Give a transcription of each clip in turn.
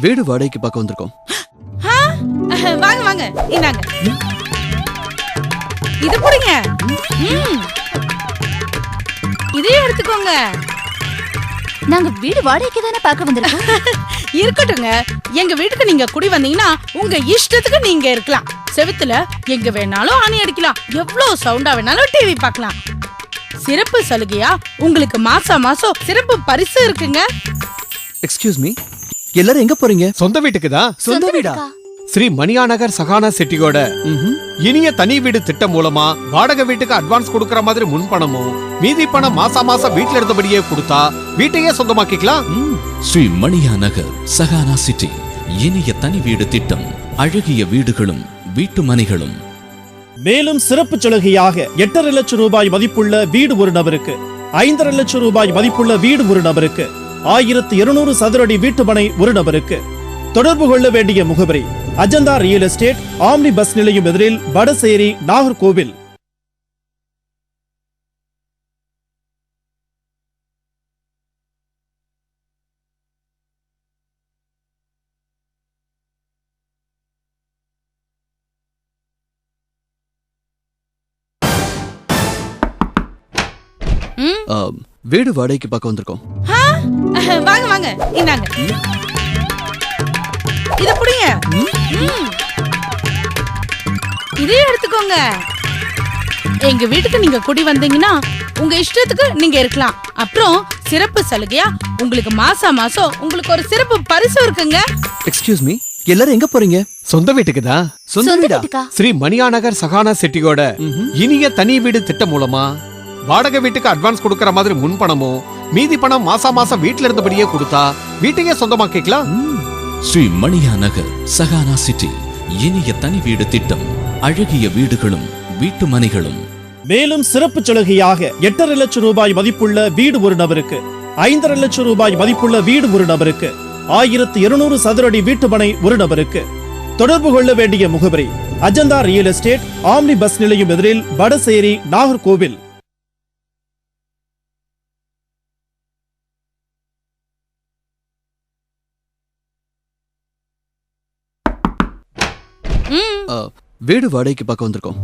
வீடு வாடகைக்கு பார்க்க வந்திருக்கோம். வாங்க வாங்க, இந்தாங்க இது புடிங்க. இதே எடுத்துக்கோங்க. நாங்க வீடு வாடகைக்கு தானே பார்க்க வந்திருக்கோம். இருக்கட்டுங்க, எங்க வீட்டுக்கு நீங்க குடி வந்தீங்கன்னா உங்க இஷ்டத்துக்கு நீங்க இருக்கலாம். செவுத்துல எங்க வேணாலும் ஆணி அடிக்கலாம், எவ்வளவு சவுண்டா வேணாலும் டிவி பார்க்கலாம். சிறப்பு சலுகையா உங்களுக்கு மாசம் மாசம் சிறப்பு பரிசு இருக்குங்க. எக்ஸ்கியூஸ் மீ, எல்லாரும் எங்க போறீங்க? சொந்த வீட்டுக்கு தான். சொந்த வீடா? ஸ்ரீ மணியாநகர் சகானா செட்டியோட இனிய தனி வீடு திட்டம் மூலமா வாடகை வீட்டுக்கு அட்வான்ஸ் கொடுக்கற மாதிரி முன்பணமும் மீதி பணம் மாசா மாசம் வீட்டுல இருந்தபடியே கொடுத்தா வீட்டையே சொந்தமாக்கிக்கலாம். ஸ்ரீ மணியாநகர் சகானா சிட்டி இனிய தனி வீடு திட்டம், அழகிய வீடுகளும் வீட்டு மனைகளும். மேலும் சிறப்பு சலுகையாக 8.5 லட்சம் ரூபாய் மதிப்புள்ள வீடு ஒரு நபருக்கு, 5.5 லட்சம் ரூபாய் மதிப்புள்ள வீடு ஒரு நபருக்கு, 1200 சதுரடி வீட்டு மனை ஒரு நபருக்கு. தொடர்பு கொள்ள வேண்டிய முகவரி Ajantha real estate, omni bus நிலையம் எதிரில், வடசேரி, நாகர்கோவில். வீடு வாடகைக்கு பார்க்க வந்திருக்கோம். வாங்க வாங்க, இந்தாங்க இது புடிங்க. இதே எடுத்துக்கோங்க. எங்க வீட்டுக்கு நீங்க குடி வந்தீங்கன்னா உங்க இஷ்டத்துக்கு நீங்க இருக்கலாம். அப்புறம் சிறப்பு சலுகையா உங்களுக்கு மாசம் மாசம் உங்களுக்கு ஒரு சிறப்பு பரிசு இருக்குங்க. எக்ஸ்கியூஸ் மீ, எல்லாரும் எங்க போறீங்க? சொந்த வீட்டுக்கு தான். சொந்த வீடா? ஸ்ரீ மணியாநகர் சகானா செட்டியோட இனிய தனி வீடு திட்டம் மூலமா வாடகை வீட்டுக்கு அட்வான்ஸ் கொடுக்கற மாதிரி முன்பணமும் மீதி பணம் மாசா மாசம் வீட்டுல இருந்தபடியே கொடுத்தா வீட்டையே சொந்தமாக்கிக்கலாம். ஸ்ரீ மணியாநகர் சகானா சிட்டி இனிய தனி வீடு திட்டம், அழகிய வீடுகளும் வீட்டு மனைகளும். மேலும் சிறப்பு சலுகையாக 8.5 லட்சம் ரூபாய் மதிப்புள்ள வீடு ஒரு நபருக்கு, 5.5 லட்சம் ரூபாய் மதிப்புள்ள வீடு ஒரு நபருக்கு, 1200 சதுரடி வீட்டு மனை ஒரு நபருக்கு. தொடர்பு கொள்ள வேண்டிய முகவரி Ajantha real estate, omni bus நிலையம் எதிரில், வடசேரி, நாகர்கோவில். வீடு வாடகைக்கு பார்க்க வந்திருக்கோம்.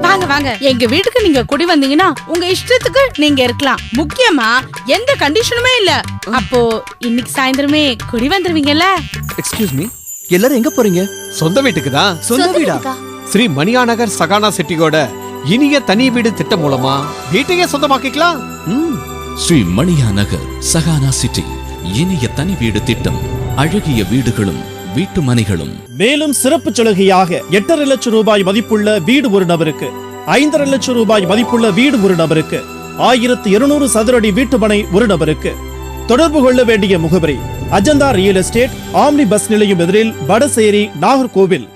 வாங்க வாங்க, எங்க வீட்டுக்கு நீங்க குடி வந்தீங்கன்னா உங்க இஷ்டத்துக்கு நீங்க இருக்கலாம். முக்கியமா எந்த கண்டிஷனுமே இல்ல. அப்போ இன்னைக்கு சாயந்தரமே குடி வந்துருவீங்கல்ல. எக்ஸ்கியூஸ் மீ, எல்லாரும் எங்க போறீங்க? சொந்த வீட்டுக்கு தான். சொந்த வீடா? ஸ்ரீ மணியாநகர் சகானா செட்டியோட இனிய தனி வீடு திட்டம் மூலமா வீட்டையே சொந்தமாக்கிக்கலாம். ஸ்ரீ மணியாநகர் சகானா சிட்டி இனிய தனி வீடு திட்டம், அழகிய வீடுகளும் வீட்டு மனைகளும். மேலும் சிறப்பு சலுகையாக 8.5 லட்சம் ரூபாய் மதிப்புள்ள வீடு ஒரு நபருக்கு, 5.5 லட்சம் ரூபாய் மதிப்புள்ள வீடு ஒரு நபருக்கு, 1200 சதுரடி வீட்டு மனை ஒரு நபருக்கு. தொடர்பு கொள்ள வேண்டிய முகவரி Ajantha real estate, omni bus நிலையம் எதிரில், வடசேரி, நாகர்கோவில்.